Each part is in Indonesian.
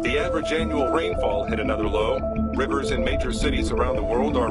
The average annual rainfall hit another low. Rivers in major cities around the world are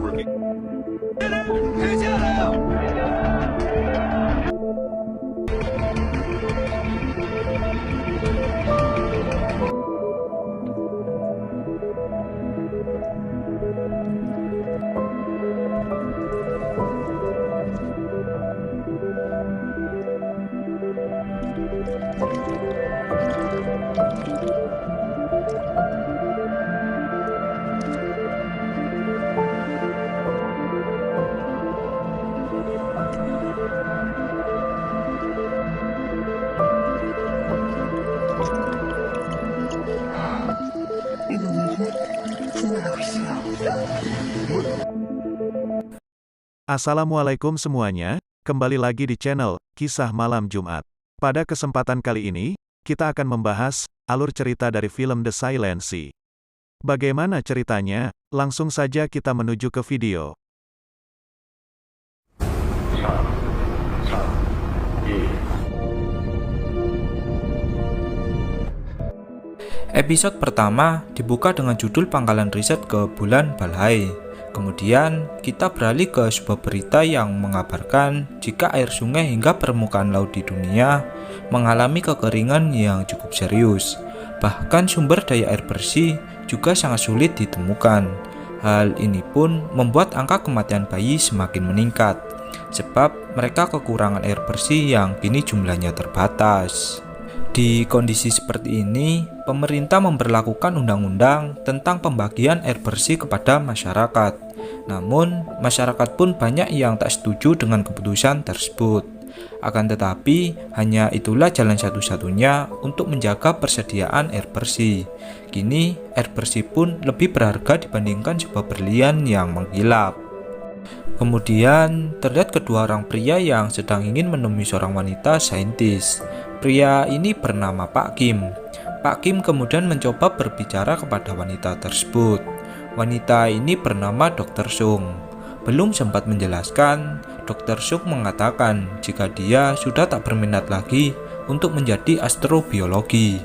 Assalamualaikum semuanya, kembali lagi di channel Kisah Malam Jumat. Pada kesempatan kali ini, kita akan membahas alur cerita dari film The Silent Sea. Bagaimana ceritanya? Langsung saja kita menuju ke video. Episode pertama dibuka dengan judul pangkalan riset ke bulan Balhae. Kemudian kita beralih ke sebuah berita yang mengabarkan jika air sungai hingga permukaan laut di dunia mengalami kekeringan yang cukup serius. Bahkan sumber daya air bersih juga sangat sulit ditemukan. Hal ini pun membuat angka kematian bayi semakin meningkat, sebab mereka kekurangan air bersih yang kini jumlahnya terbatas. Di kondisi seperti ini, pemerintah memberlakukan undang-undang tentang pembagian air bersih kepada masyarakat. Namun, masyarakat pun banyak yang tak setuju dengan keputusan tersebut. Akan tetapi, hanya itulah jalan satu-satunya untuk menjaga persediaan air bersih. Kini, air bersih pun lebih berharga dibandingkan sebuah berlian yang mengkilap. Kemudian, terlihat kedua orang pria yang sedang ingin menemui seorang wanita saintis. Pria ini bernama Pak Kim. Pak Kim kemudian mencoba berbicara kepada wanita tersebut. Wanita ini bernama Dr. Sung. Belum sempat menjelaskan, Dr. Sung mengatakan jika dia sudah tak berminat lagi untuk menjadi astrobiologi.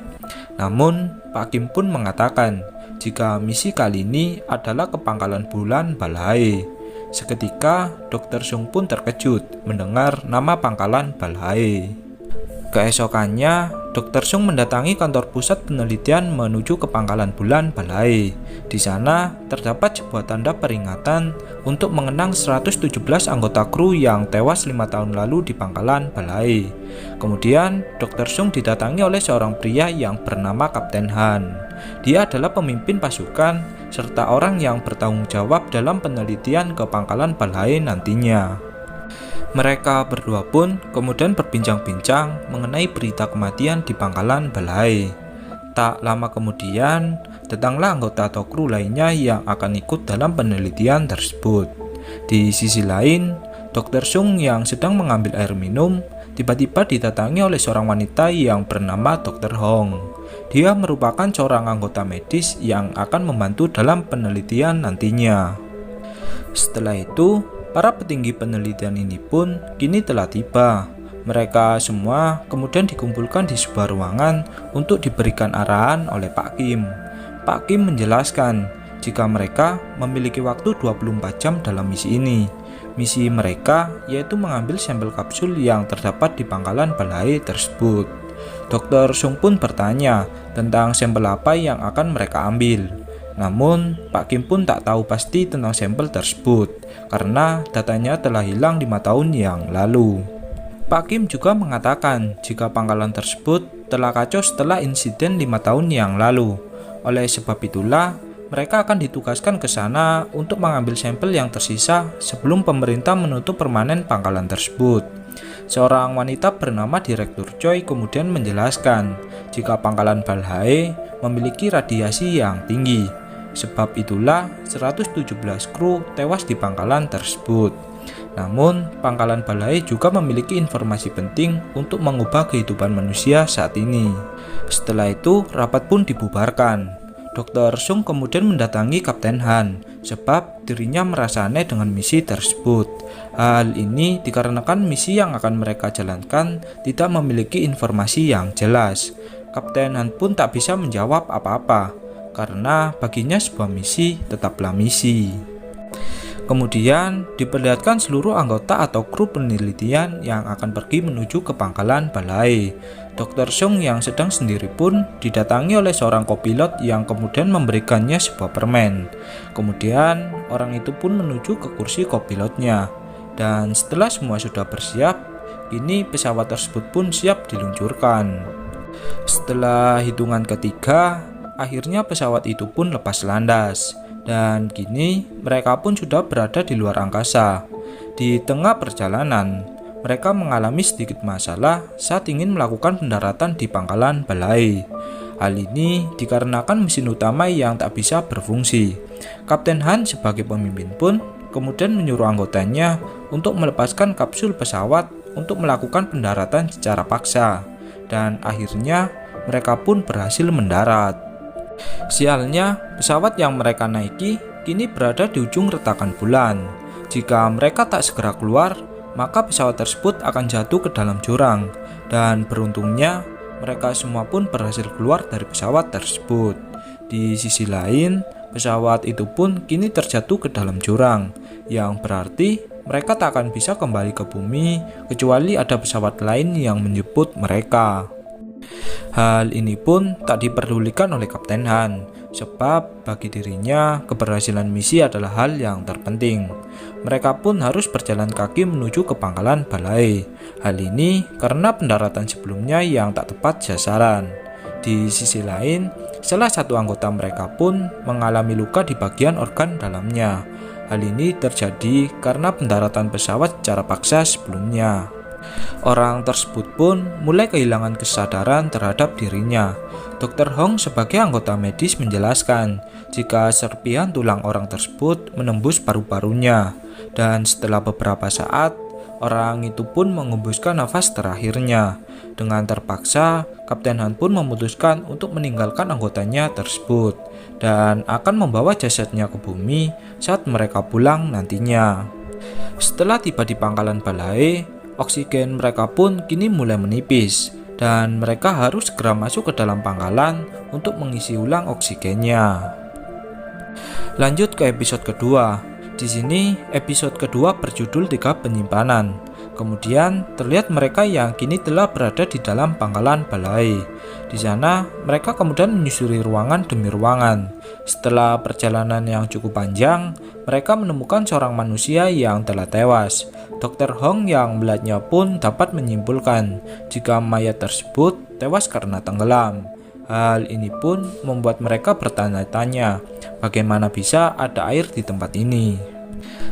Namun, Pak Kim pun mengatakan jika misi kali ini adalah ke pangkalan bulan Balhae. Seketika, Dr. Sung pun terkejut mendengar nama pangkalan Balhae. Keesokannya, Dr. Sung mendatangi kantor pusat penelitian menuju ke pangkalan bulan Balhae. Di sana, terdapat sebuah tanda peringatan untuk mengenang 117 anggota kru yang tewas 5 tahun lalu di pangkalan Balhae. Kemudian, Dr. Sung didatangi oleh seorang pria yang bernama Kapten Han. Dia adalah pemimpin pasukan serta orang yang bertanggung jawab dalam penelitian ke pangkalan Balhae nantinya. Mereka berdua pun kemudian berbincang-bincang mengenai berita kematian di pangkalan Balhae. Tak lama kemudian, datanglah anggota atau kru lainnya yang akan ikut dalam penelitian tersebut. Di sisi lain, Dr. Sung yang sedang mengambil air minum tiba-tiba didatangi oleh seorang wanita yang bernama Dr. Hong. Dia merupakan seorang anggota medis yang akan membantu dalam penelitian nantinya. Setelah itu, para petinggi penelitian ini pun kini telah tiba. Mereka semua kemudian dikumpulkan di sebuah ruangan untuk diberikan arahan oleh Pak Kim. Pak Kim menjelaskan jika mereka memiliki waktu 24 jam dalam misi ini. Misi mereka yaitu mengambil sampel kapsul yang terdapat di pangkalan Balhae tersebut. Dr. Sung pun bertanya tentang sampel apa yang akan mereka ambil. Namun, Pak Kim pun tak tahu pasti tentang sampel tersebut, karena datanya telah hilang 5 tahun yang lalu. Pak Kim juga mengatakan jika pangkalan tersebut telah kacau setelah insiden 5 tahun yang lalu. Oleh sebab itulah, mereka akan ditugaskan ke sana untuk mengambil sampel yang tersisa sebelum pemerintah menutup permanen pangkalan tersebut. Seorang wanita bernama Direktur Choi kemudian menjelaskan jika pangkalan Balhae memiliki radiasi yang tinggi. Sebab itulah 117 kru tewas di pangkalan tersebut. Namun, pangkalan Balhae juga memiliki informasi penting untuk mengubah kehidupan manusia saat ini. Setelah itu, rapat pun dibubarkan. Dr. Sung kemudian mendatangi Kapten Han, sebab dirinya merasa aneh dengan misi tersebut. Hal ini dikarenakan misi yang akan mereka jalankan tidak memiliki informasi yang jelas. Kapten Han pun tak bisa menjawab apa-apa, karena baginya sebuah misi tetaplah misi. Kemudian diperlihatkan seluruh anggota atau kru penelitian yang akan pergi menuju ke pangkalan balai. Dr. Sung yang sedang sendiri pun didatangi oleh seorang kopilot yang kemudian memberikannya sebuah permen. Kemudian orang itu pun menuju ke kursi kopilotnya. Dan setelah semua sudah bersiap, kini pesawat tersebut pun siap diluncurkan. Setelah hitungan ketiga, akhirnya pesawat itu pun lepas landas. Dan kini mereka pun sudah berada di luar angkasa. Di tengah perjalanan, mereka mengalami sedikit masalah saat ingin melakukan pendaratan di pangkalan balai. Hal ini dikarenakan mesin utama yang tak bisa berfungsi. Kapten Han sebagai pemimpin pun kemudian menyuruh anggotanya untuk melepaskan kapsul pesawat untuk melakukan pendaratan secara paksa. Dan akhirnya mereka pun berhasil mendarat. Sialnya, pesawat yang mereka naiki kini berada di ujung retakan bulan. Jika mereka tak segera keluar, maka pesawat tersebut akan jatuh ke dalam jurang. Dan beruntungnya, mereka semua pun berhasil keluar dari pesawat tersebut. Di sisi lain, pesawat itu pun kini terjatuh ke dalam jurang, yang berarti mereka tak akan bisa kembali ke bumi kecuali ada pesawat lain yang menjemput mereka. Hal ini pun tak diperdulikan oleh Kapten Han, sebab bagi dirinya keberhasilan misi adalah hal yang terpenting. Mereka pun harus berjalan kaki menuju ke pangkalan balai. Hal ini karena pendaratan sebelumnya yang tak tepat sasaran. Di sisi lain, salah satu anggota mereka pun mengalami luka di bagian organ dalamnya. Hal ini terjadi karena pendaratan pesawat secara paksa sebelumnya. Orang tersebut pun mulai kehilangan kesadaran terhadap dirinya. Dr. Hong sebagai anggota medis menjelaskan jika serpihan tulang orang tersebut menembus paru-parunya, dan setelah beberapa saat orang itu pun mengembuskan nafas terakhirnya. Dengan terpaksa, Kapten Han pun memutuskan untuk meninggalkan anggotanya tersebut dan akan membawa jasadnya ke bumi saat mereka pulang nantinya. Setelah tiba di pangkalan balai, oksigen mereka pun kini mulai menipis dan mereka harus segera masuk ke dalam pangkalan untuk mengisi ulang oksigennya. Lanjut ke episode kedua. Di sini episode kedua berjudul 3 penyimpanan. Kemudian terlihat mereka yang kini telah berada di dalam pangkalan balai. Di sana mereka kemudian menyusuri ruangan demi ruangan. Setelah perjalanan yang cukup panjang, mereka menemukan seorang manusia yang telah tewas. Dr. Hong yang melihatnya pun dapat menyimpulkan jika mayat tersebut tewas karena tenggelam. Hal ini pun membuat mereka bertanya-tanya bagaimana bisa ada air di tempat ini.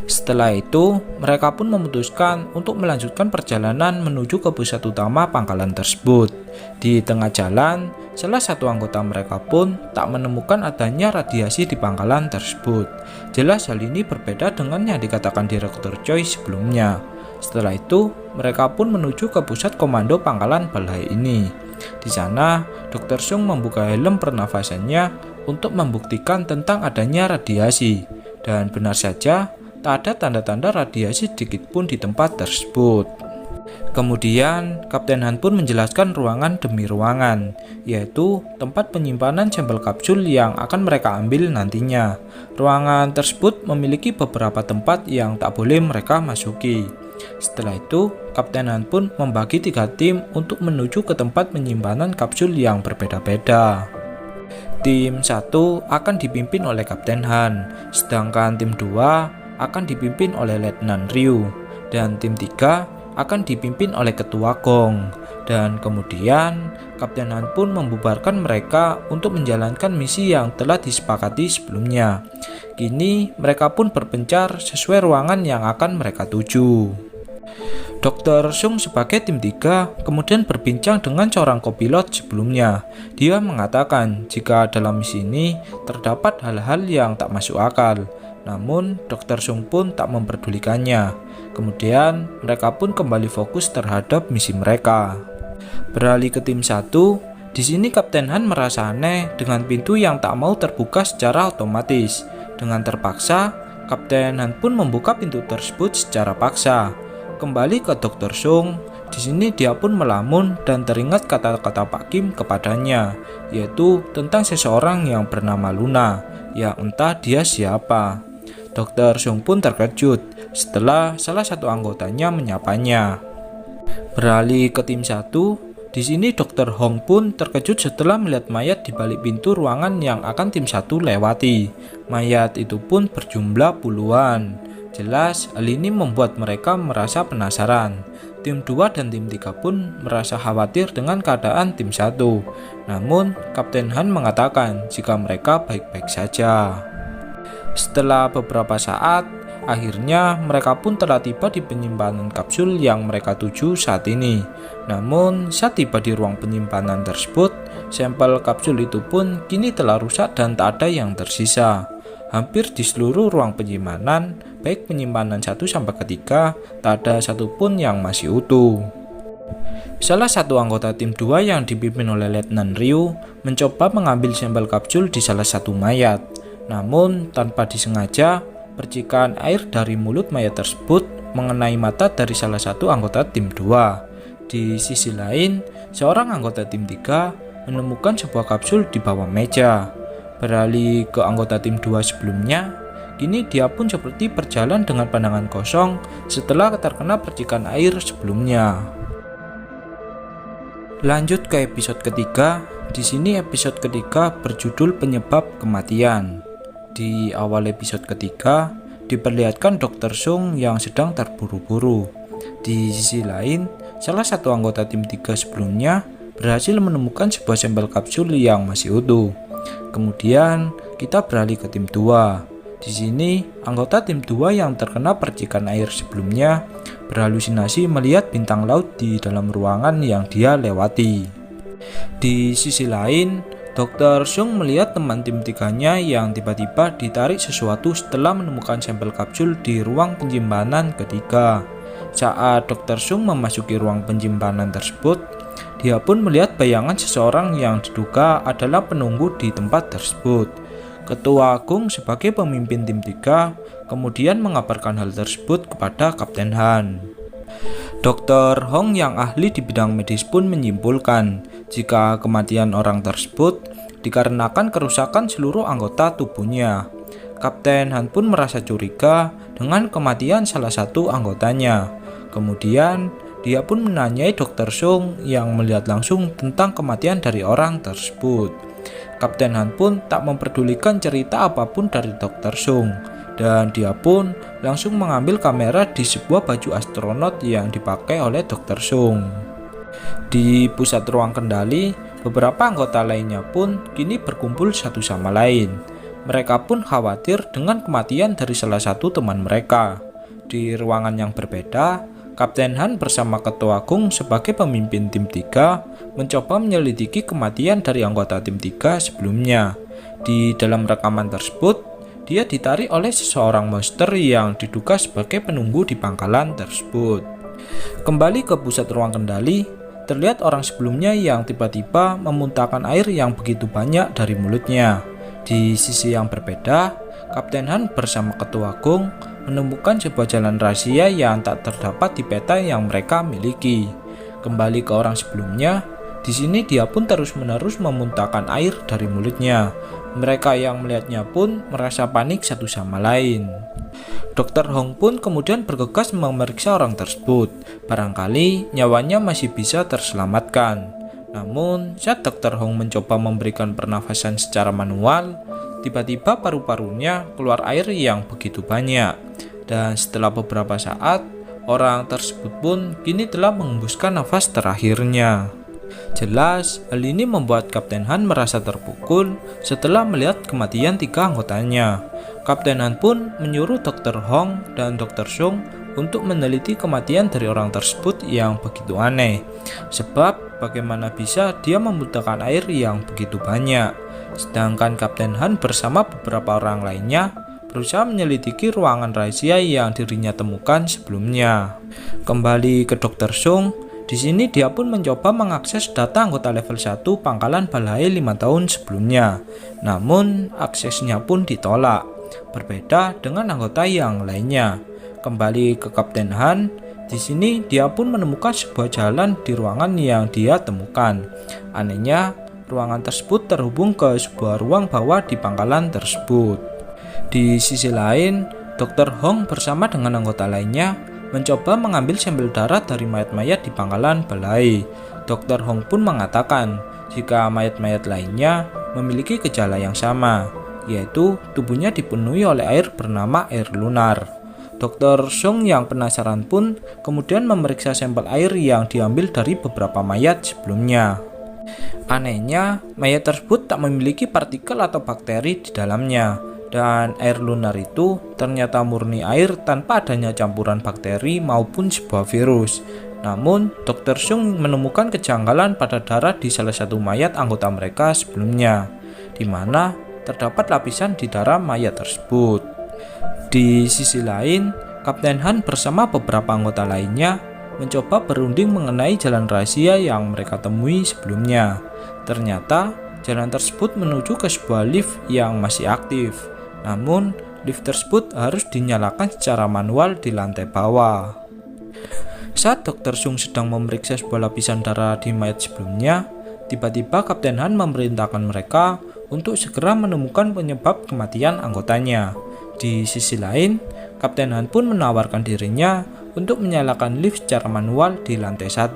Setelah itu, mereka pun memutuskan untuk melanjutkan perjalanan menuju ke pusat utama pangkalan tersebut. Di tengah jalan, salah satu anggota mereka pun tak menemukan adanya radiasi di pangkalan tersebut. Jelas hal ini berbeda dengan yang dikatakan Direktur Choi sebelumnya. Setelah itu, mereka pun menuju ke pusat komando pangkalan balai ini. Di sana, Dr. Sung membuka helm pernafasannya untuk membuktikan tentang adanya radiasi. Dan benar saja, tak ada tanda-tanda radiasi sedikit pun di tempat tersebut. Kemudian, Kapten Han pun menjelaskan ruangan demi ruangan, yaitu tempat penyimpanan sampel kapsul yang akan mereka ambil nantinya. Ruangan tersebut memiliki beberapa tempat yang tak boleh mereka masuki. Setelah itu, Kapten Han pun membagi 3 tim untuk menuju ke tempat penyimpanan kapsul yang berbeda-beda. Tim 1 akan dipimpin oleh Kapten Han, sedangkan tim 2 akan dipimpin oleh Letnan Ryu, dan tim 3 akan dipimpin oleh Ketua Gong. Dan kemudian Kapten Han pun membubarkan mereka untuk menjalankan misi yang telah disepakati sebelumnya. Kini mereka pun berpencar sesuai ruangan yang akan mereka tuju. Dr. Sung sebagai tim 3 kemudian berbincang dengan seorang kopilot sebelumnya. Dia mengatakan jika dalam misi ini terdapat hal-hal yang tak masuk akal. Namun Dr. Sung pun tak memperdulikannya. Kemudian mereka pun kembali fokus terhadap misi mereka. Beralih ke tim 1, di sini Kapten Han merasa aneh dengan pintu yang tak mau terbuka secara otomatis. Dengan terpaksa, Kapten Han pun membuka pintu tersebut secara paksa. Kembali ke Dr. Sung, Di sini dia pun melamun dan teringat kata-kata Pak Kim kepadanya, yaitu tentang seseorang yang bernama Luna, yang entah dia siapa. Dr. Sung pun terkejut setelah salah satu anggotanya menyapanya. Beralih ke tim 1, di sini Dr. Hong pun terkejut setelah melihat mayat di balik pintu ruangan yang akan tim 1 lewati. Mayat itu pun berjumlah puluhan. Jelas hal ini membuat mereka merasa penasaran. Tim 2 dan tim 3 pun merasa khawatir dengan keadaan tim 1. Namun, Kapten Han mengatakan jika mereka baik-baik saja. Setelah beberapa saat, akhirnya mereka pun telah tiba di penyimpanan kapsul yang mereka tuju saat ini. Namun, saat tiba di ruang penyimpanan tersebut, sampel kapsul itu pun kini telah rusak dan tak ada yang tersisa. Hampir di seluruh ruang penyimpanan, baik penyimpanan 1-3, tak ada satupun yang masih utuh. Salah satu anggota tim 2 yang dipimpin oleh Letnan Ryu mencoba mengambil sampel kapsul di salah satu mayat. Namun, tanpa disengaja, percikan air dari mulut mayat tersebut mengenai mata dari salah satu anggota tim 2. Di sisi lain, seorang anggota tim 3 menemukan sebuah kapsul di bawah meja. Beralih ke anggota tim 2 sebelumnya, kini dia pun seperti berjalan dengan pandangan kosong setelah terkena percikan air sebelumnya. Lanjut ke episode ketiga. Di sini episode ketiga berjudul Penyebab Kematian. Di awal episode ketiga, diperlihatkan Dr. Sung yang sedang terburu-buru. Di sisi lain, salah satu anggota tim 3 sebelumnya berhasil menemukan sebuah sampel kapsul yang masih utuh. Kemudian, kita beralih ke tim 2. Di sini, anggota tim 2 yang terkena percikan air sebelumnya berhalusinasi melihat bintang laut di dalam ruangan yang dia lewati. Di sisi lain, Dr. Sung melihat teman tim 3-nya yang tiba-tiba ditarik sesuatu setelah menemukan sampel kapsul di ruang penyimpanan ketiga. Saat Dr. Sung memasuki ruang penyimpanan tersebut, dia pun melihat bayangan seseorang yang diduga adalah penunggu di tempat tersebut. Ketua Agung sebagai pemimpin tim 3 kemudian mengabarkan hal tersebut kepada Kapten Han. Dr. Hong yang ahli di bidang medis pun menyimpulkan jika kematian orang tersebut dikarenakan kerusakan seluruh anggota tubuhnya. Kapten Han pun merasa curiga dengan kematian salah satu anggotanya. Kemudian, dia pun menanyai Dr. Sung yang melihat langsung tentang kematian dari orang tersebut. Kapten Han pun tak memperdulikan cerita apapun dari Dr. Sung, dan dia pun langsung mengambil kamera di sebuah baju astronot yang dipakai oleh Dr. Sung. Di pusat ruang kendali, beberapa anggota lainnya pun kini berkumpul satu sama lain. Mereka pun khawatir dengan kematian dari salah satu teman mereka. Di ruangan yang berbeda, Kapten Han bersama Ketua Agung sebagai pemimpin tim 3 mencoba menyelidiki kematian dari anggota tim 3 sebelumnya. Di dalam rekaman tersebut, dia ditarik oleh seseorang monster yang diduga sebagai penunggu di pangkalan tersebut. Kembali ke pusat ruang kendali, terlihat orang sebelumnya yang tiba-tiba memuntahkan air yang begitu banyak dari mulutnya. Di sisi yang berbeda, Kapten Han bersama Ketua Agung menemukan sebuah jalan rahasia yang tak terdapat di peta yang mereka miliki. Kembali ke orang sebelumnya, di sini dia pun terus-menerus memuntahkan air dari mulutnya. Mereka yang melihatnya pun merasa panik satu sama lain. Dr. Hong pun kemudian bergegas memeriksa orang tersebut. Barangkali nyawanya masih bisa terselamatkan. Namun, saat Dr. Hong mencoba memberikan pernafasan secara manual, tiba-tiba paru-parunya keluar air yang begitu banyak. Dan setelah beberapa saat, orang tersebut pun kini telah mengembuskan nafas terakhirnya. Jelas, hal ini membuat Kapten Han merasa terpukul setelah melihat kematian 3 anggotanya. Kapten Han pun menyuruh Dr. Hong dan Dr. Sung untuk meneliti kematian dari orang tersebut yang begitu aneh. Sebab bagaimana bisa dia memuntahkan air yang begitu banyak. Sedangkan Kapten Han bersama beberapa orang lainnya berusaha menyelidiki ruangan rahasia yang dirinya temukan sebelumnya. Kembali ke Dr. Sung, di sini dia pun mencoba mengakses data anggota level 1 pangkalan Balhae 5 tahun sebelumnya. Namun, aksesnya pun ditolak. Berbeda dengan anggota yang lainnya. Kembali ke Kapten Han, Di sini dia pun menemukan sebuah jalan di ruangan yang dia temukan. Anehnya, ruangan tersebut terhubung ke sebuah ruang bawah di pangkalan tersebut. Di sisi lain, Dr. Hong bersama dengan anggota lainnya mencoba mengambil sampel darah dari mayat-mayat di pangkalan balai. Dr. Hong pun mengatakan jika mayat-mayat lainnya memiliki gejala yang sama, yaitu tubuhnya dipenuhi oleh air bernama air lunar. Dr. Sung yang penasaran pun kemudian memeriksa sampel air yang diambil dari beberapa mayat sebelumnya. Anehnya, mayat tersebut tak memiliki partikel atau bakteri di dalamnya, dan air lunar itu ternyata murni air tanpa adanya campuran bakteri maupun sebuah virus. Namun, Dr. Sung menemukan kejanggalan pada darah di salah satu mayat anggota mereka sebelumnya, di mana terdapat lapisan di darah mayat tersebut. Di sisi lain, Kapten Han bersama beberapa anggota lainnya mencoba berunding mengenai jalan rahasia yang mereka temui sebelumnya. Ternyata, jalan tersebut menuju ke sebuah lift yang masih aktif. Namun, lift tersebut harus dinyalakan secara manual di lantai bawah. Saat Dr. Sung sedang memeriksa sebuah lapisan darah di mayat sebelumnya, tiba-tiba Kapten Han memerintahkan mereka untuk segera menemukan penyebab kematian anggotanya. Di sisi lain, Kapten Han pun menawarkan dirinya untuk menyalakan lift secara manual di lantai 1.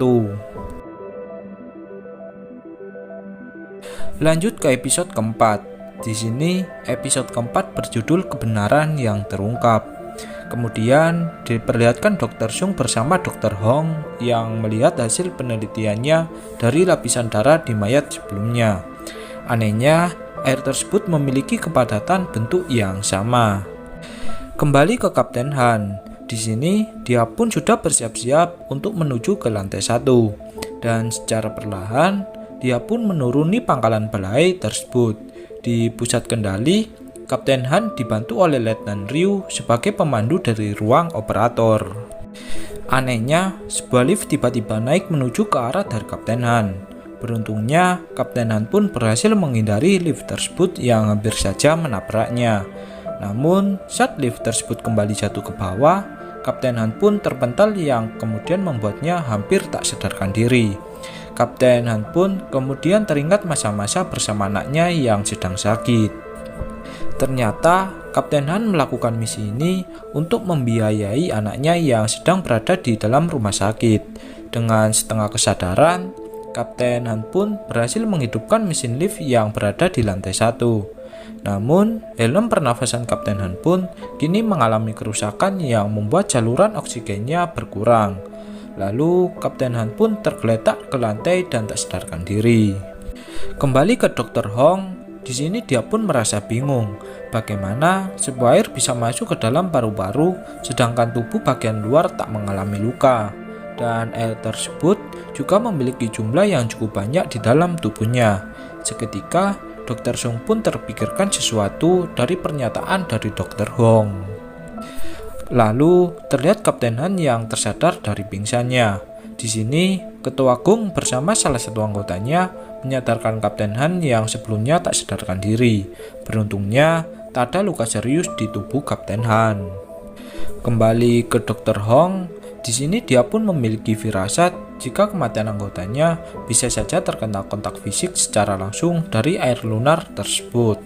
Lanjut ke episode keempat. Di sini, episode keempat berjudul Kebenaran yang Terungkap. Kemudian diperlihatkan Dr. Sung bersama Dr. Hong yang melihat hasil penelitiannya dari lapisan darah di mayat sebelumnya. Anehnya, air tersebut memiliki kepadatan bentuk yang sama. Kembali ke Kapten Han. Di sini dia pun sudah bersiap-siap untuk menuju ke lantai 1. Dan secara perlahan dia pun menuruni pangkalan balai tersebut. Di pusat kendali, Kapten Han dibantu oleh Letnan Ryu sebagai pemandu dari ruang operator. Anehnya, sebuah lift tiba-tiba naik menuju ke arah dari Kapten Han. Beruntungnya, Kapten Han pun berhasil menghindari lift tersebut yang hampir saja menabraknya. Namun, saat lift tersebut kembali jatuh ke bawah, Kapten Han pun terpental yang kemudian membuatnya hampir tak sadarkan diri. Kapten Han pun kemudian teringat masa-masa bersama anaknya yang sedang sakit. Ternyata, Kapten Han melakukan misi ini untuk membiayai anaknya yang sedang berada di dalam rumah sakit. Dengan setengah kesadaran, Kapten Han pun berhasil menghidupkan mesin lift yang berada di lantai 1. Namun, helm pernafasan Kapten Han pun kini mengalami kerusakan yang membuat saluran oksigennya berkurang. Lalu, Kapten Han pun tergeletak ke lantai dan tak sadarkan diri. Kembali ke Dr. Hong, di sini dia pun merasa bingung bagaimana sebuah air bisa masuk ke dalam paru-paru sedangkan tubuh bagian luar tak mengalami luka. Dan air tersebut juga memiliki jumlah yang cukup banyak di dalam tubuhnya. Seketika, Dr. Sung pun terpikirkan sesuatu dari pernyataan dari Dr. Hong. Lalu terlihat Kapten Han yang tersadar dari pingsannya. Di sini, Ketua Gung bersama salah satu anggotanya menyadarkan Kapten Han yang sebelumnya tak sadarkan diri. Beruntungnya, tak ada luka serius di tubuh Kapten Han. Kembali ke Dr. Hong, di sini dia pun memiliki firasat jika kematian anggotanya bisa saja terkena kontak fisik secara langsung dari air lunar tersebut.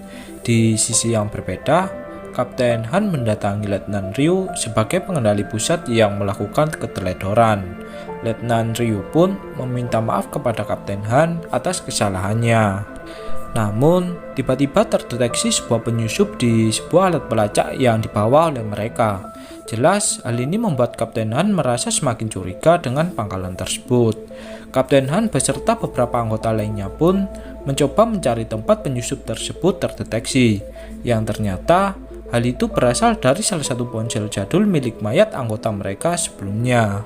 Di sisi yang berbeda, Kapten Han mendatangi Letnan Ryu sebagai pengendali pusat yang melakukan keteledoran. Letnan Ryu pun meminta maaf kepada Kapten Han atas kesalahannya. Namun, tiba-tiba terdeteksi sebuah penyusup di sebuah alat pelacak yang dibawa oleh mereka. Jelas, hal ini membuat Kapten Han merasa semakin curiga dengan pangkalan tersebut. Kapten Han beserta beberapa anggota lainnya pun mencoba mencari tempat penyusup tersebut terdeteksi, yang ternyata hal itu berasal dari salah satu ponsel jadul milik mayat anggota mereka sebelumnya.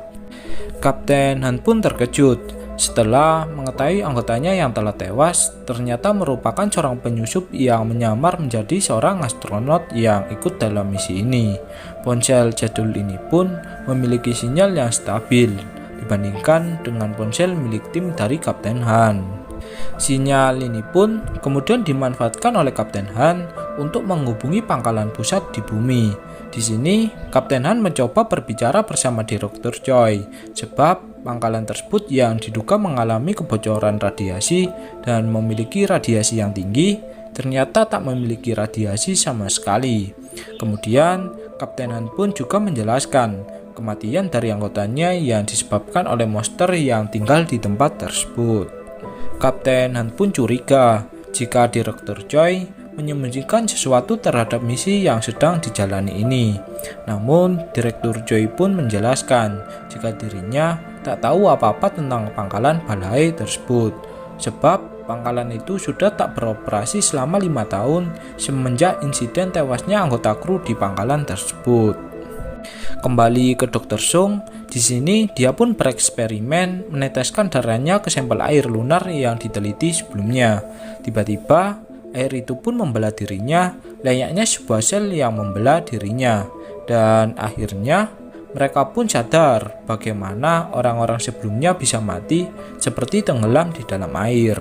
Kapten Han pun terkejut setelah mengetahui anggotanya yang telah tewas ternyata merupakan seorang penyusup yang menyamar menjadi seorang astronot yang ikut dalam misi ini. Ponsel jadul ini pun memiliki sinyal yang stabil dibandingkan dengan ponsel milik tim dari Kapten Han. Sinyal ini pun kemudian dimanfaatkan oleh Kapten Han untuk menghubungi pangkalan pusat di bumi. Di sini, Kapten Han mencoba berbicara bersama Direktur Choi, sebab pangkalan tersebut yang diduga mengalami kebocoran radiasi dan memiliki radiasi yang tinggi, ternyata tak memiliki radiasi sama sekali. Kemudian, Kapten Han pun juga menjelaskan kematian dari anggotanya yang disebabkan oleh monster yang tinggal di tempat tersebut. Kapten Han pun curiga jika Direktur Choi menyembunyikan sesuatu terhadap misi yang sedang dijalani ini. Namun, Direktur Choi pun menjelaskan jika dirinya tak tahu apa-apa tentang pangkalan Balhae tersebut, sebab pangkalan itu sudah tak beroperasi selama 5 tahun semenjak insiden tewasnya anggota kru di pangkalan tersebut. Kembali ke Dr. Sung, di sini dia pun bereksperimen meneteskan darahnya ke sampel air lunar yang diteliti sebelumnya. Tiba-tiba, air itu pun membelah dirinya, layaknya sebuah sel yang membelah dirinya. Dan akhirnya, mereka pun sadar bagaimana orang-orang sebelumnya bisa mati seperti tenggelam di dalam air.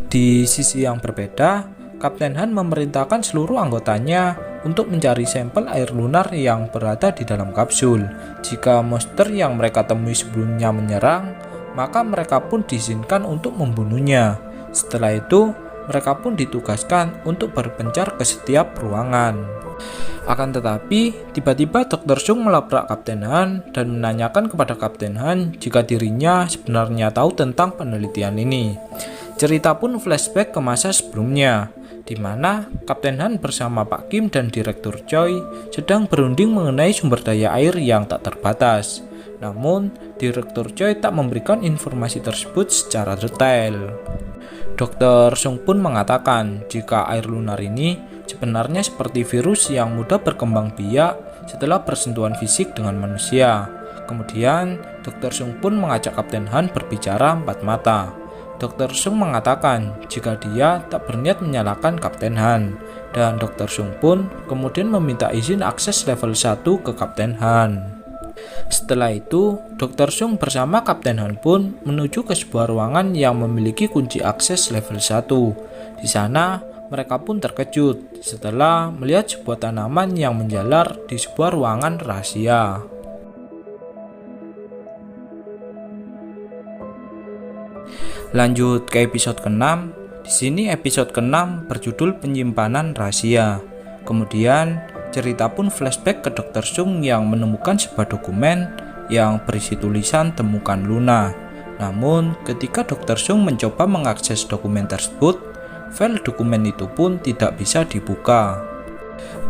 Di sisi yang berbeda, Kapten Han memerintahkan seluruh anggotanya untuk mencari sampel air lunar yang berada di dalam kapsul. Jika monster yang mereka temui sebelumnya menyerang, maka mereka pun diizinkan untuk membunuhnya. Setelah itu, mereka pun ditugaskan untuk berpencar ke setiap ruangan. Akan tetapi, tiba-tiba Dr. Sung melabrak Kapten Han dan menanyakan kepada Kapten Han jika dirinya sebenarnya tahu tentang penelitian ini. Cerita pun flashback ke masa sebelumnya, di mana Kapten Han bersama Pak Kim dan Direktur Choi sedang berunding mengenai sumber daya air yang tak terbatas. Namun, Direktur Choi tak memberikan informasi tersebut secara detail. Dr. Sung pun mengatakan jika air lunar ini sebenarnya seperti virus yang mudah berkembang biak setelah bersentuhan fisik dengan manusia. Kemudian, Dr. Sung pun mengajak Kapten Han berbicara empat mata. Dr. Sung mengatakan jika dia tak berniat menyalahkan Kapten Han, dan Dr. Sung pun kemudian meminta izin akses level 1 ke Kapten Han. Setelah itu, Dr. Sung bersama Kapten Han pun menuju ke sebuah ruangan yang memiliki kunci akses level 1. Di sana, mereka pun terkejut setelah melihat sebuah tanaman yang menjalar di sebuah ruangan rahasia. Lanjut ke episode ke-6. Di sini episode ke-6 berjudul Penyimpanan Rahasia. Kemudian cerita pun flashback ke Dr. Sung yang menemukan sebuah dokumen yang berisi tulisan temukan Luna. Namun ketika Dr. Sung mencoba mengakses dokumen tersebut, file dokumen itu pun tidak bisa dibuka.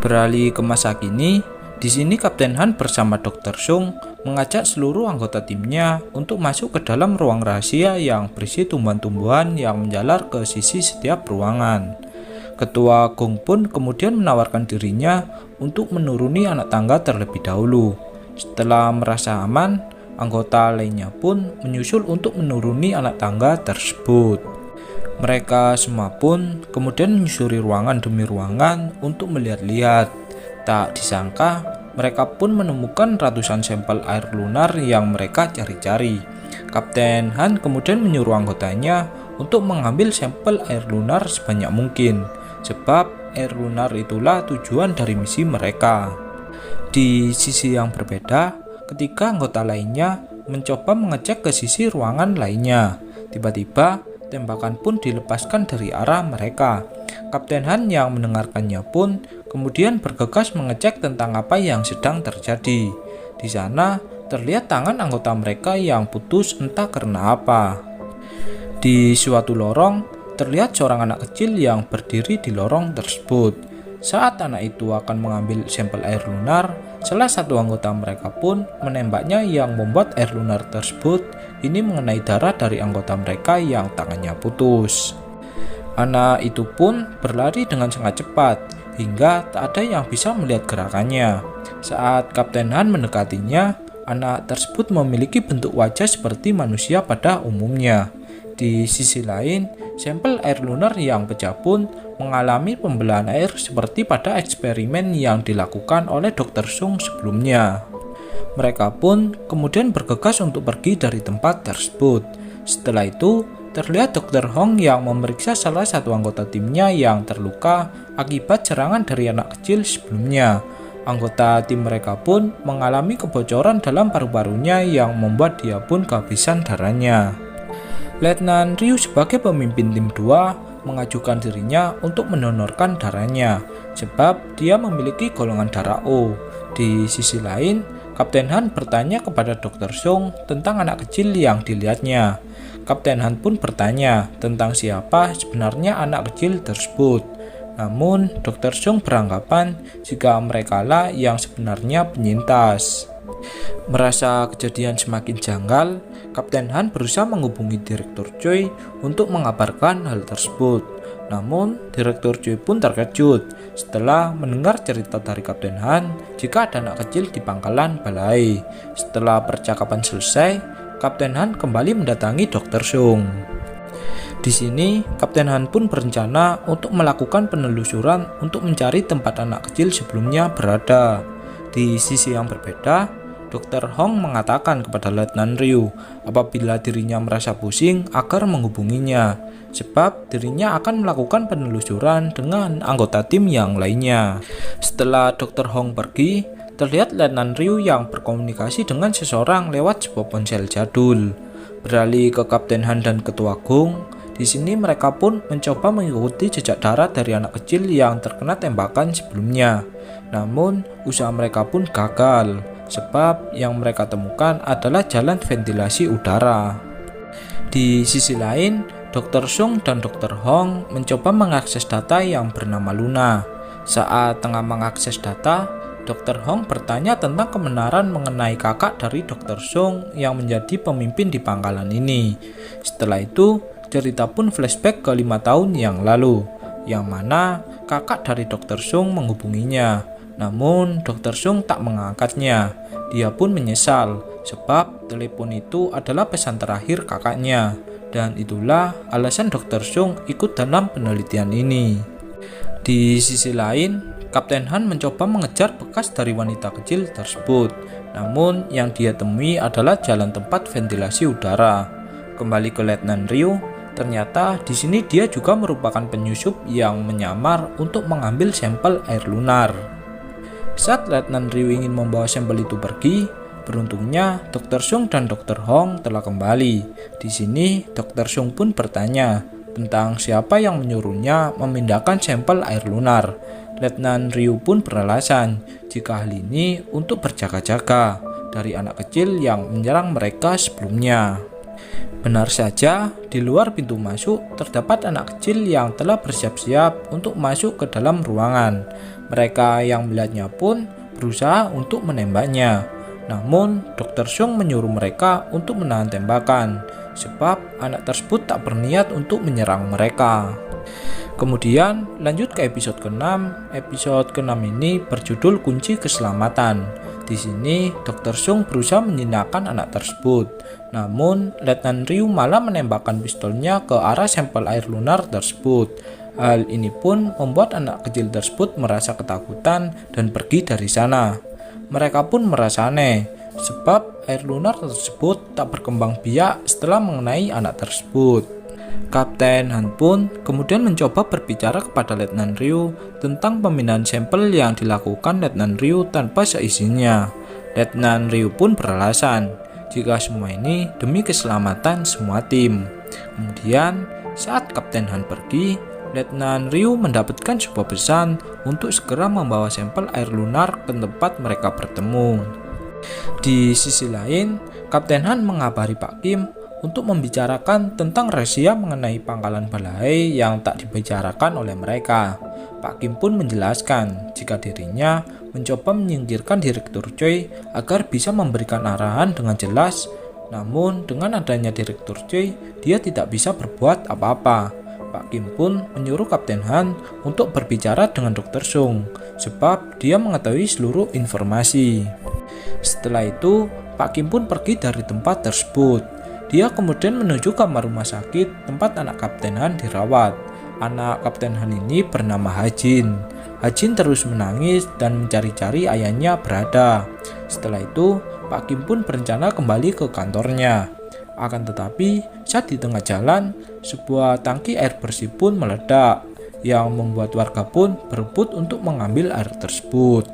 Beralih ke masa kini, di sini Kapten Han bersama Dr. Sung mengajak seluruh anggota timnya untuk masuk ke dalam ruang rahasia yang berisi tumbuhan-tumbuhan yang menjalar ke sisi setiap ruangan. Ketua Gong pun kemudian menawarkan dirinya untuk menuruni anak tangga terlebih dahulu. Setelah merasa aman, anggota lainnya pun menyusul untuk menuruni anak tangga tersebut. Mereka semua pun kemudian menyusuri ruangan demi ruangan untuk melihat-lihat. Tak disangka, mereka pun menemukan ratusan sampel air lunar yang mereka cari-cari. Kapten Han kemudian menyuruh anggotanya untuk mengambil sampel air lunar sebanyak mungkin, sebab air lunar itulah tujuan dari misi mereka. Di sisi yang berbeda, ketika anggota lainnya mencoba mengecek ke sisi ruangan lainnya, tiba-tiba tembakan pun dilepaskan dari arah mereka. Kapten Han yang mendengarkannya pun kemudian bergegas mengecek tentang apa yang sedang terjadi. Di sana terlihat tangan anggota mereka yang putus entah karena apa. Di suatu lorong, terlihat seorang anak kecil yang berdiri di lorong tersebut. Saat anak itu akan mengambil sampel air lunar, salah satu anggota mereka pun menembaknya yang membuat air lunar tersebut ini mengenai darah dari anggota mereka yang tangannya putus. Anak itu pun berlari dengan sangat cepat hingga tak ada yang bisa melihat gerakannya. Saat Kapten Han mendekatinya, anak tersebut memiliki bentuk wajah seperti manusia pada umumnya. Di sisi lain, sampel air lunar yang pecah pun mengalami pembelahan air seperti pada eksperimen yang dilakukan oleh Dr. Sung sebelumnya. Mereka pun kemudian bergegas untuk pergi dari tempat tersebut. Setelah itu, terlihat Dr. Hong yang memeriksa salah satu anggota timnya yang terluka akibat serangan dari anak kecil sebelumnya. Anggota tim mereka pun mengalami kebocoran dalam paru-parunya yang membuat dia pun kehabisan darahnya. Letnan Ryu sebagai pemimpin tim 2 mengajukan dirinya untuk mendonorkan darahnya sebab dia memiliki golongan darah O. Di sisi lain, Kapten Han bertanya kepada Dr. Sung tentang anak kecil yang dilihatnya. Kapten Han pun bertanya tentang siapa sebenarnya anak kecil tersebut. Namun, Dr. Sung beranggapan jika merekalah yang sebenarnya penyintas. Merasa kejadian semakin janggal, Kapten Han berusaha menghubungi Direktur Choi untuk mengabarkan hal tersebut. Namun, Direktur Choi pun terkejut setelah mendengar cerita dari Kapten Han jika ada anak kecil di pangkalan balai. Setelah percakapan selesai, Kapten Han kembali mendatangi Dr. Sung. Di sini, Kapten Han pun berencana untuk melakukan penelusuran untuk mencari tempat anak kecil sebelumnya berada. Di sisi yang berbeda, Dr. Hong mengatakan kepada Letnan Ryu apabila dirinya merasa pusing agar menghubunginya, sebab dirinya akan melakukan penelusuran dengan anggota tim yang lainnya. Setelah Dr. Hong pergi, terlihat Letnan Ryu yang berkomunikasi dengan seseorang lewat sebuah ponsel jadul. Beralih ke Kapten Han dan Ketua Gung, di sini mereka pun mencoba mengikuti jejak darah dari anak kecil yang terkena tembakan sebelumnya. Namun, usaha mereka pun gagal, sebab yang mereka temukan adalah jalan ventilasi udara. Di sisi lain, Dr. Sung dan Dr. Hong mencoba mengakses data yang bernama Luna. Saat tengah mengakses data, Dr. Hong bertanya tentang kebenaran mengenai kakak dari Dr. Sung yang menjadi pemimpin di pangkalan ini. Setelah itu, cerita pun flashback ke 5 tahun yang lalu, yang mana kakak dari Dr. Sung menghubunginya. Namun, Dr. Sung tak mengangkatnya. Dia pun menyesal, sebab telepon itu adalah pesan terakhir kakaknya. Dan itulah alasan Dr. Sung ikut dalam penelitian ini. Di sisi lain, Kapten Han mencoba mengejar bekas dari wanita kecil tersebut. Namun, yang dia temui adalah jalan tempat ventilasi udara. Kembali ke Letnan Ryu, ternyata di sini dia juga merupakan penyusup yang menyamar untuk mengambil sampel air lunar. Saat Letnan Ryu ingin membawa sampel itu pergi, beruntungnya Dr. Sung dan Dr. Hong telah kembali. Di sini, Dr. Sung pun bertanya tentang siapa yang menyuruhnya memindahkan sampel air lunar. Letnan Ryu pun beralasan jika hal ini untuk berjaga-jaga dari anak kecil yang menyerang mereka sebelumnya. Benar saja, di luar pintu masuk terdapat anak kecil yang telah bersiap-siap untuk masuk ke dalam ruangan. Mereka yang melihatnya pun berusaha untuk menembaknya. Namun, Dr. Sung menyuruh mereka untuk menahan tembakan, sebab anak tersebut tak berniat untuk menyerang mereka. Kemudian lanjut ke episode ke-6. Episode ke-6 ini berjudul Kunci Keselamatan. Di sini Dr. Sung berusaha menjinakkan anak tersebut. Namun Letnan Ryu malah menembakkan pistolnya ke arah sampel air lunar tersebut. Hal ini pun membuat anak kecil tersebut merasa ketakutan dan pergi dari sana. Mereka pun merasa aneh, sebab air lunar tersebut tak berkembang biak setelah mengenai anak tersebut. Kapten Han pun kemudian mencoba berbicara kepada Letnan Ryu tentang pemindahan sampel yang dilakukan Letnan Ryu tanpa seizinnya. Letnan Ryu pun beralasan jika semua ini demi keselamatan semua tim. Kemudian saat Kapten Han pergi, Letnan Ryu mendapatkan sebuah pesan untuk segera membawa sampel air lunar ke tempat mereka bertemu. Di sisi lain, Kapten Han mengabari Pak Kim untuk membicarakan tentang rahasia mengenai pangkalan balai yang tak dibicarakan oleh mereka. Pak Kim pun menjelaskan jika dirinya mencoba menyingkirkan Direktur Choi agar bisa memberikan arahan dengan jelas. Namun dengan adanya Direktur Choi, dia tidak bisa berbuat apa-apa. Pak Kim pun menyuruh Kapten Han untuk berbicara dengan Dr. Sung, sebab dia mengetahui seluruh informasi. Setelah itu, Pak Kim pun pergi dari tempat tersebut. Dia kemudian menuju kamar rumah sakit tempat anak Kapten Han dirawat. Anak Kapten Han ini bernama Hajin. Hajin terus menangis dan mencari-cari ayahnya berada. Setelah itu, Pak Kim pun berencana kembali ke kantornya. Akan tetapi, saat di tengah jalan, sebuah tangki air bersih pun meledak, yang membuat warga pun berebut untuk mengambil air tersebut.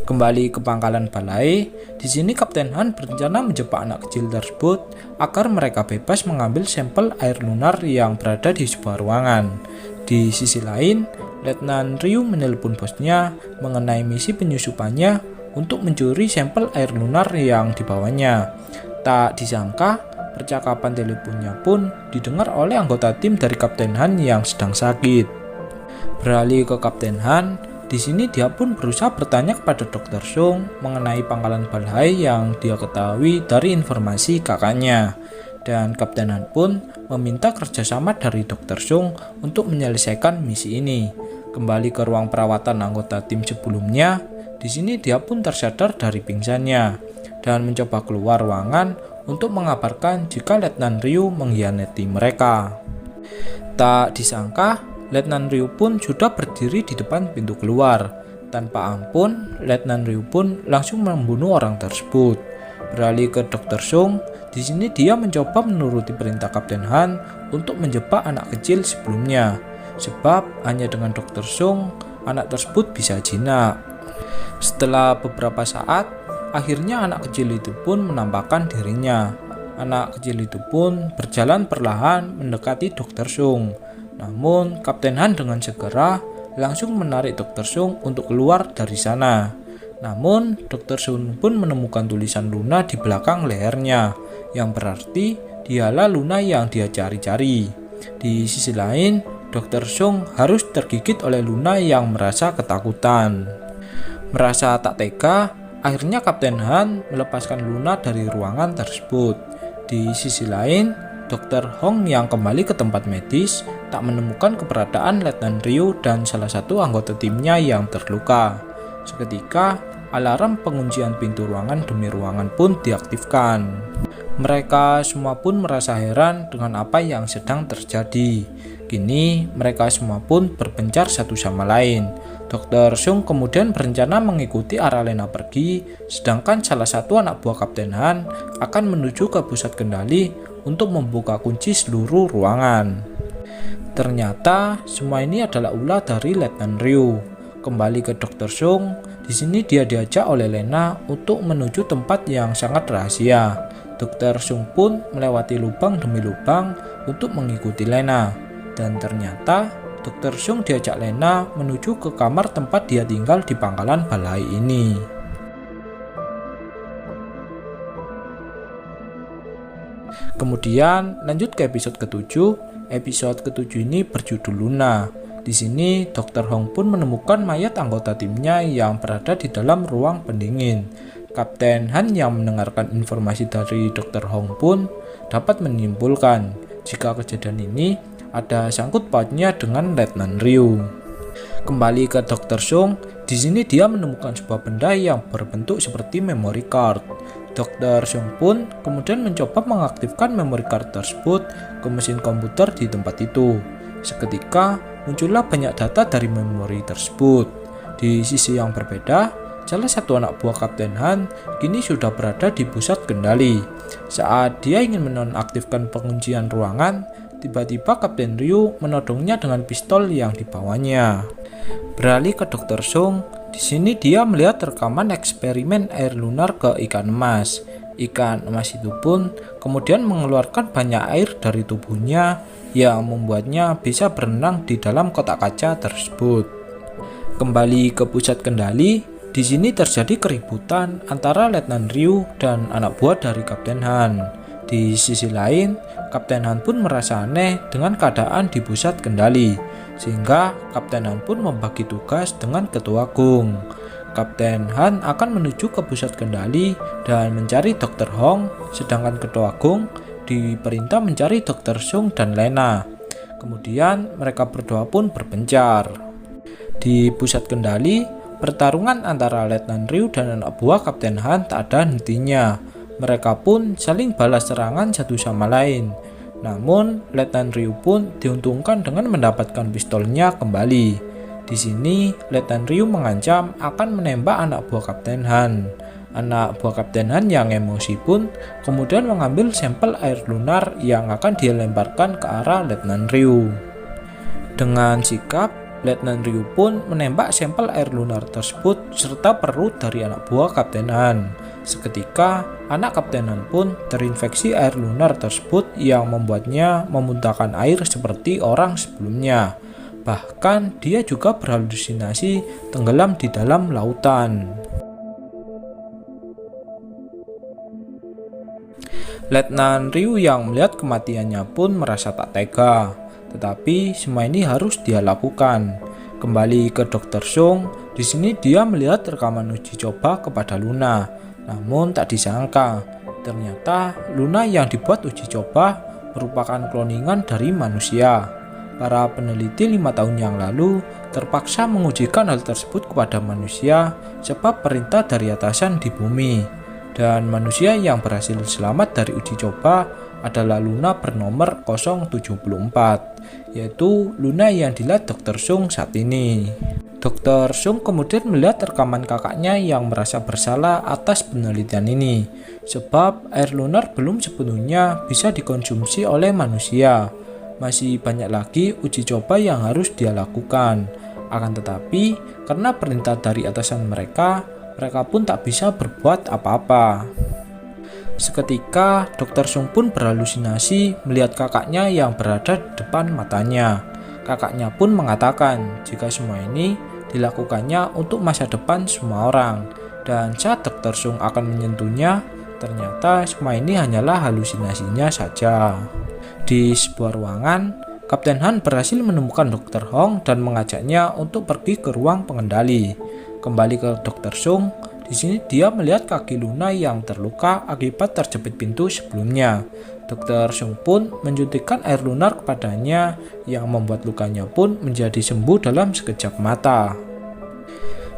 Kembali ke pangkalan balai, di sini Kapten Han berencana menjebak anak kecil tersebut agar mereka bebas mengambil sampel air lunar yang berada di sebuah ruangan. Di sisi lain, Letnan Ryu menelpon bosnya mengenai misi penyusupannya untuk mencuri sampel air lunar yang dibawanya. Tak disangka, percakapan teleponnya pun didengar oleh anggota tim dari Kapten Han yang sedang sakit. Beralih ke Kapten Han, di sini dia pun berusaha bertanya kepada Dr. Sung mengenai pangkalan balai yang dia ketahui dari informasi kakaknya. Dan Kapten Han pun meminta kerjasama dari Dr. Sung untuk menyelesaikan misi ini. Kembali ke ruang perawatan anggota tim sebelumnya, di sini dia pun tersadar dari pingsannya dan mencoba keluar ruangan untuk mengabarkan jika Letnan Ryu mengkhianati mereka. Tak disangka, Letnan Ryu pun sudah berdiri di depan pintu keluar. Tanpa ampun, Letnan Ryu pun langsung membunuh orang tersebut. Beralih ke Dr. Sung, di sini dia mencoba menuruti perintah Kapten Han untuk menjebak anak kecil sebelumnya. Sebab hanya dengan Dr. Sung, anak tersebut bisa jinak. Setelah beberapa saat, akhirnya anak kecil itu pun menampakkan dirinya. Anak kecil itu pun berjalan perlahan mendekati Dr. Sung. Namun, Kapten Han dengan segera langsung menarik Dr. Sung untuk keluar dari sana. Namun, Dr. Sung pun menemukan tulisan Luna di belakang lehernya, yang berarti dialah Luna yang dia cari-cari. Di sisi lain, Dr. Sung harus tergigit oleh Luna yang merasa ketakutan. Merasa tak tega, akhirnya Kapten Han melepaskan Luna dari ruangan tersebut. Di sisi lain, Dr. Hong yang kembali ke tempat medis tak menemukan keberadaan Letnan Ryu dan salah satu anggota timnya yang terluka. Seketika, alarm penguncian pintu ruangan demi ruangan pun diaktifkan. Mereka semua pun merasa heran dengan apa yang sedang terjadi. Kini, mereka semua pun berpencar satu sama lain. Dr. Sung kemudian berencana mengikuti arah Lena pergi, sedangkan salah satu anak buah Kapten Han akan menuju ke pusat kendali untuk membuka kunci seluruh ruangan. Ternyata, semua ini adalah ulah dari Letnan Ryu. Kembali ke Dr. Sung, di sini dia diajak oleh Lena untuk menuju tempat yang sangat rahasia. Dr. Sung pun melewati lubang demi lubang untuk mengikuti Lena. Dan ternyata Dr. Sung diajak Lena menuju ke kamar tempat dia tinggal di pangkalan balai ini. Kemudian lanjut ke episode ke-7. Episode ke-7 ini berjudul Luna. Di sini Dr. Hong pun menemukan mayat anggota timnya yang berada di dalam ruang pendingin. Kapten Han yang mendengarkan informasi dari Dr. Hong pun dapat menyimpulkan jika kejadian ini ada sangkut pautnya dengan Letnan Ryu. Kembali ke Dr. Sung, di sini dia menemukan sebuah benda yang berbentuk seperti memory card. Dr. Sung pun kemudian mencoba mengaktifkan memory card tersebut ke mesin komputer di tempat itu. Seketika muncullah banyak data dari memori tersebut. Di sisi yang berbeda, salah satu anak buah Kapten Han kini sudah berada di pusat kendali. Saat dia ingin menonaktifkan penguncian ruangan, tiba-tiba Kapten Ryu menodongnya dengan pistol yang dibawanya. Beralih ke Dr. Sung, di sini dia melihat rekaman eksperimen air lunar ke ikan emas. Ikan emas itu pun kemudian mengeluarkan banyak air dari tubuhnya yang membuatnya bisa berenang di dalam kotak kaca tersebut. Kembali ke pusat kendali, di sini terjadi keributan antara Letnan Ryu dan anak buah dari Kapten Han. Di sisi lain, Kapten Han pun merasa aneh dengan keadaan di pusat kendali, sehingga Kapten Han pun membagi tugas dengan Ketua Gung. Kapten Han akan menuju ke pusat kendali dan mencari Dr. Hong, sedangkan Ketua Gung diperintah mencari Dr. Sung dan Lena. Kemudian mereka berdua pun berpencar. Di pusat kendali, pertarungan antara Letnan Ryu dan anak buah Kapten Han tak ada hentinya. Mereka pun saling balas serangan satu sama lain. Namun, Letnan Ryu pun diuntungkan dengan mendapatkan pistolnya kembali. Di sini, Letnan Ryu mengancam akan menembak anak buah Kapten Han. Anak buah Kapten Han yang emosi pun kemudian mengambil sampel air lunar yang akan dilemparkan ke arah Letnan Ryu. Dengan sikap, Letnan Ryu pun menembak sampel air lunar tersebut serta perut dari anak buah Kapten Han. Seketika, anak Kapten Han pun terinfeksi air lunar tersebut yang membuatnya memuntahkan air seperti orang sebelumnya. Bahkan dia juga berhalusinasi tenggelam di dalam lautan. Letnan Ryu yang melihat kematiannya pun merasa tak tega, tetapi semua ini harus dia lakukan. Kembali ke Dr. Sung, di sini dia melihat rekaman uji coba kepada Luna. Namun tak disangka, ternyata Luna yang dibuat uji coba merupakan kloningan dari manusia. Para peneliti 5 tahun yang lalu terpaksa mengujikan hal tersebut kepada manusia sebab perintah dari atasan di bumi. Dan manusia yang berhasil selamat dari uji coba adalah Luna bernomor 074, yaitu Luna yang dilihat Dr. Sung saat ini. Dr. Sung kemudian melihat rekaman kakaknya yang merasa bersalah atas penelitian ini, sebab air lunar belum sepenuhnya bisa dikonsumsi oleh manusia. Masih banyak lagi uji coba yang harus dia lakukan. Akan tetapi, karena perintah dari atasan mereka pun tak bisa berbuat apa-apa. Seketika, Dr. Sung pun berhalusinasi melihat kakaknya yang berada di depan matanya. Kakaknya pun mengatakan jika semua ini dilakukannya untuk masa depan semua orang. Dan saat Dr. Sung akan menyentuhnya, ternyata semua ini hanyalah halusinasinya saja. Di sebuah ruangan, Kapten Han berhasil menemukan Dr. Hong dan mengajaknya untuk pergi ke ruang pengendali. Kembali ke Dr. Sung, di sini dia melihat kaki Luna yang terluka akibat terjepit pintu sebelumnya. Dr. Sung pun menyuntikkan air lunar kepadanya yang membuat lukanya pun menjadi sembuh dalam sekejap mata.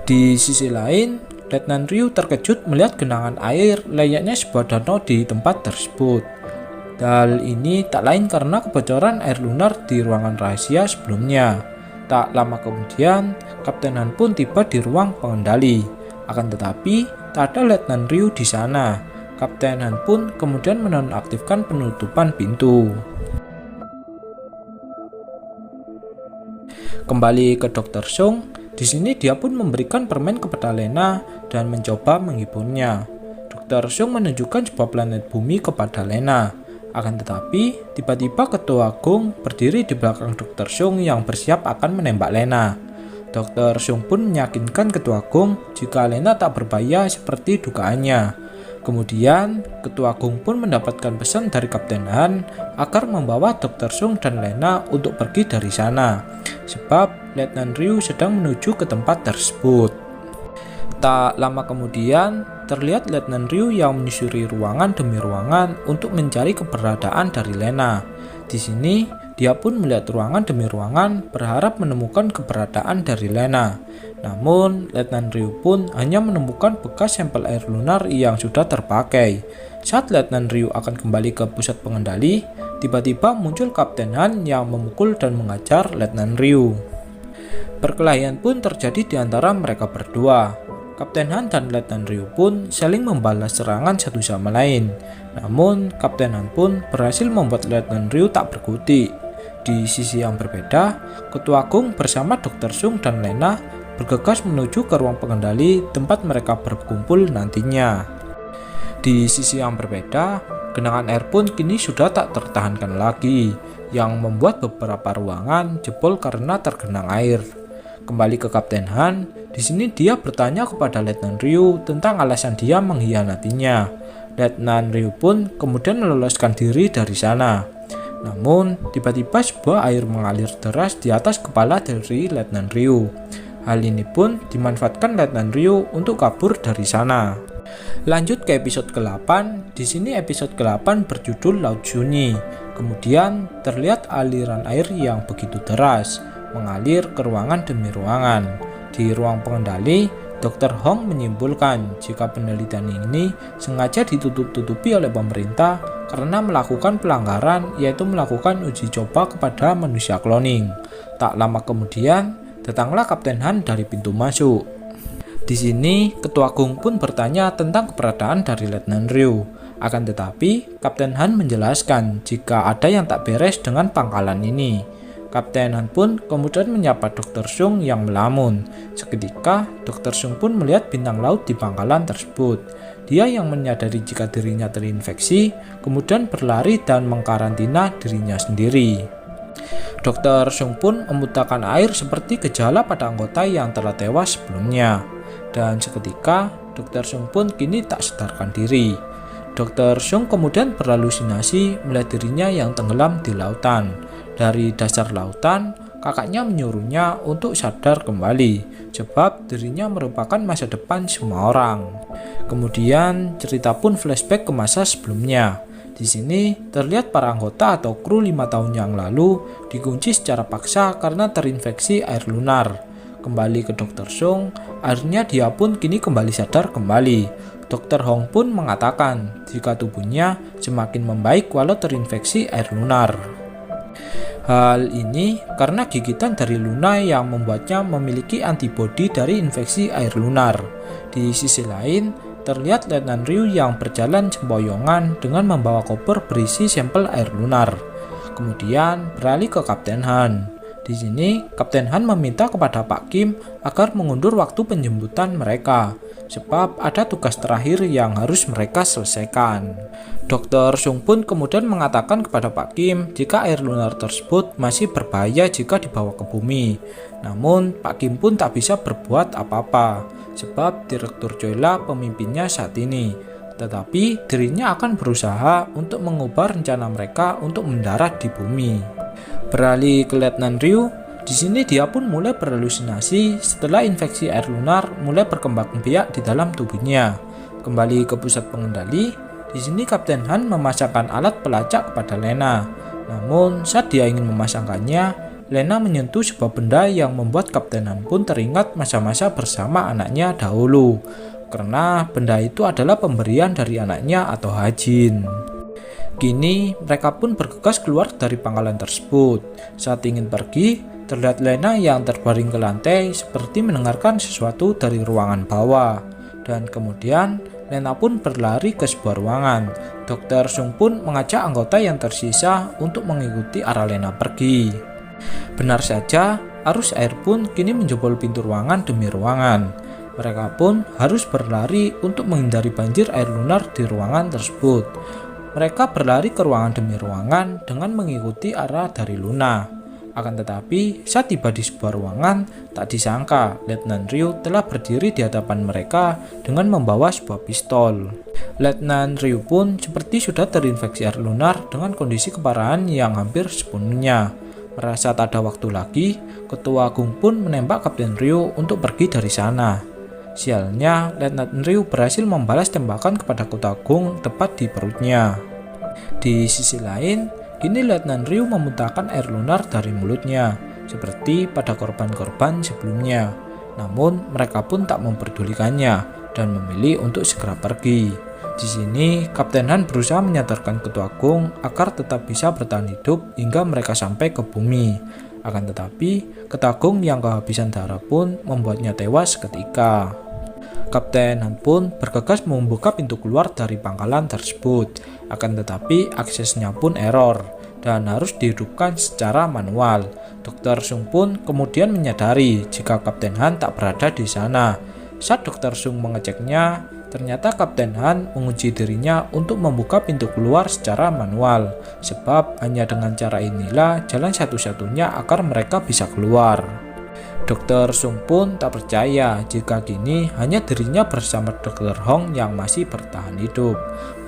Di sisi lain, Letnan Ryu terkejut melihat genangan air layaknya sebuah danau di tempat tersebut. Hal ini tak lain karena kebocoran air lunar di ruangan rahasia sebelumnya. Tak lama kemudian, Kapten Han pun tiba di ruang pengendali. Akan tetapi, tak ada Letnan Ryu di sana. Kapten Han pun kemudian menonaktifkan penutupan pintu. Kembali ke Dr. Sung, di sini dia pun memberikan permen kepada Lena dan mencoba menghiburnya. Dr. Sung menunjukkan sebuah planet bumi kepada Lena. Akan tetapi, tiba-tiba Ketua Agung berdiri di belakang Dr. Sung yang bersiap akan menembak Lena. Dr. Sung pun meyakinkan Ketua Agung jika Lena tak berbahaya seperti dugaannya. Kemudian, Ketua Agung pun mendapatkan pesan dari Kapten Han agar membawa Dr. Sung dan Lena untuk pergi dari sana, sebab Letnan Ryu sedang menuju ke tempat tersebut. Tak lama kemudian, terlihat Letnan Ryu yang menyusuri ruangan demi ruangan untuk mencari keberadaan dari Lena. Di sini, dia pun melihat ruangan demi ruangan berharap menemukan keberadaan dari Lena. Namun, Letnan Ryu pun hanya menemukan bekas sampel air lunar yang sudah terpakai. Saat Letnan Ryu akan kembali ke pusat pengendali, tiba-tiba muncul Kapten Han yang memukul dan mengajar Letnan Ryu. Perkelahian pun terjadi di antara mereka berdua. Kapten Han dan Letnan Ryu pun saling membalas serangan satu sama lain. Namun, Kapten Han pun berhasil membuat Letnan Ryu tak berkutik. Di sisi yang berbeda, Ketua Agung bersama Dr. Sung dan Lena bergegas menuju ke ruang pengendali tempat mereka berkumpul nantinya. Di sisi yang berbeda, genangan air pun kini sudah tak tertahankan lagi, yang membuat beberapa ruangan jebol karena tergenang air. Kembali ke Kapten Han, di sini dia bertanya kepada Letnan Ryu tentang alasan dia mengkhianatinya. Letnan Ryu pun kemudian meloloskan diri dari sana. Namun, tiba-tiba sebuah air mengalir deras di atas kepala dari Letnan Ryu. Hal ini pun dimanfaatkan Letnan Ryu untuk kabur dari sana. Lanjut ke episode ke-8. Di sini episode ke-8 berjudul Laut Sunyi. Kemudian terlihat aliran air yang begitu deras mengalir ke ruangan demi ruangan. Di ruang pengendali, Dr. Hong menyimpulkan jika penelitian ini sengaja ditutup-tutupi oleh pemerintah karena melakukan pelanggaran, yaitu melakukan uji coba kepada manusia cloning. Tak lama kemudian, datanglah Kapten Han dari pintu masuk. Di sini, Ketua Gung pun bertanya tentang keberadaan dari Letnan Ryu. Akan tetapi, Kapten Han menjelaskan jika ada yang tak beres dengan pangkalan ini. Kapten Han pun kemudian menyapa Dr. Sung yang melamun. Seketika, Dr. Sung pun melihat bintang laut di pangkalan tersebut. Dia yang menyadari jika dirinya terinfeksi, kemudian berlari dan mengkarantina dirinya sendiri. Dr. Sung pun memuntahkan air seperti gejala pada anggota yang telah tewas sebelumnya. Dan seketika, Dr. Sung pun kini tak sadarkan diri. Dr. Sung kemudian berhalusinasi melihat dirinya yang tenggelam di lautan. Dari dasar lautan, kakaknya menyuruhnya untuk sadar kembali, sebab dirinya merupakan masa depan semua orang. Kemudian, cerita pun flashback ke masa sebelumnya. Di sini, terlihat para anggota atau kru 5 tahun yang lalu dikunci secara paksa karena terinfeksi air lunar. Kembali ke Dr. Sung, akhirnya dia pun kini kembali sadar kembali. Dr. Hong pun mengatakan jika tubuhnya semakin membaik walau terinfeksi air lunar. Hal ini karena gigitan dari Luna yang membuatnya memiliki antibodi dari infeksi air lunar. Di sisi lain, terlihat Letnan Ryu yang berjalan sempoyongan dengan membawa koper berisi sampel air lunar. Kemudian beralih ke Kapten Han. Di sini, Kapten Han meminta kepada Pak Kim agar mengundur waktu penjemputan mereka, sebab ada tugas terakhir yang harus mereka selesaikan. Dr. Sung pun kemudian mengatakan kepada Pak Kim jika air lunar tersebut masih berbahaya jika dibawa ke bumi. Namun, Pak Kim pun tak bisa berbuat apa-apa, sebab Direktur Choila pemimpinnya saat ini. Tetapi, dirinya akan berusaha untuk mengubah rencana mereka untuk mendarat di bumi. Beralih ke Letnan Ryu, di sini dia pun mulai berhalusinasi setelah infeksi air lunar mulai berkembang biak di dalam tubuhnya. Kembali ke pusat pengendali, di sini Kapten Han memasangkan alat pelacak kepada Lena. Namun saat dia ingin memasangkannya, Lena menyentuh sebuah benda yang membuat Kapten Han pun teringat masa-masa bersama anaknya dahulu. Karena benda itu adalah pemberian dari anaknya atau Hajin. Kini mereka pun bergegas keluar dari pangkalan tersebut. Saat ingin pergi, terlihat Lena yang terbaring ke lantai seperti mendengarkan sesuatu dari ruangan bawah. Dan kemudian Lena pun berlari ke sebuah ruangan. Dr. Sung pun mengajak anggota yang tersisa untuk mengikuti arah Lena pergi. Benar saja, arus air pun kini menjebol pintu ruangan demi ruangan. Mereka pun harus berlari untuk menghindari banjir air lunar di ruangan tersebut. Mereka berlari ke ruangan demi ruangan dengan mengikuti arah dari Luna. Akan tetapi, saat tiba di sebuah ruangan, tak disangka Letnan Ryu telah berdiri di hadapan mereka dengan membawa sebuah pistol. Letnan Ryu pun seperti sudah terinfeksi air lunar dengan kondisi keparahan yang hampir sepenuhnya. Merasa tak ada waktu lagi, Ketua Gung pun menembak Kapten Ryu untuk pergi dari sana. Sialnya, Letnan Ryu berhasil membalas tembakan kepada Ketua Gung tepat di perutnya. Di sisi lain, kini Letnan Ryu memuntahkan air lunar dari mulutnya, seperti pada korban-korban sebelumnya. Namun, mereka pun tak memperdulikannya dan memilih untuk segera pergi. Di sini, Kapten Han berusaha menyadarkan Ketua Gung agar tetap bisa bertahan hidup hingga mereka sampai ke bumi. Akan tetapi, Ketua Gung yang kehabisan darah pun membuatnya tewas seketika. Kapten Han pun bergegas membuka pintu keluar dari pangkalan tersebut. Akan tetapi aksesnya pun error dan harus dihidupkan secara manual. Dr. Sung pun kemudian menyadari jika Kapten Han tak berada di sana. Saat Dr. Sung mengeceknya, ternyata Kapten Han mengunci dirinya untuk membuka pintu keluar secara manual. Sebab hanya dengan cara inilah jalan satu-satunya agar mereka bisa keluar. Dr. Sung pun tak percaya jika kini hanya dirinya bersama Dr. Hong yang masih bertahan hidup.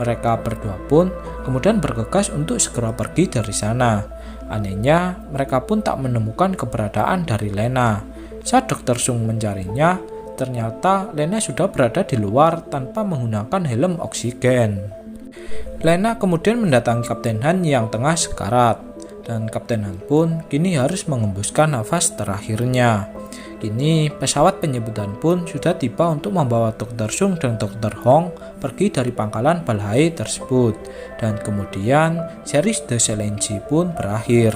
Mereka berdua pun kemudian bergegas untuk segera pergi dari sana. Anehnya, mereka pun tak menemukan keberadaan dari Lena. Saat Dr. Sung mencarinya, ternyata Lena sudah berada di luar tanpa menggunakan helm oksigen. Lena kemudian mendatangi Kapten Han yang tengah sekarat. Dan Kapten Han pun kini harus mengembuskan nafas terakhirnya. Kini pesawat penjemputan pun sudah tiba untuk membawa Dr. Sung dan Dr. Hong pergi dari pangkalan Balhae tersebut. Dan kemudian series The Silent Sea pun berakhir.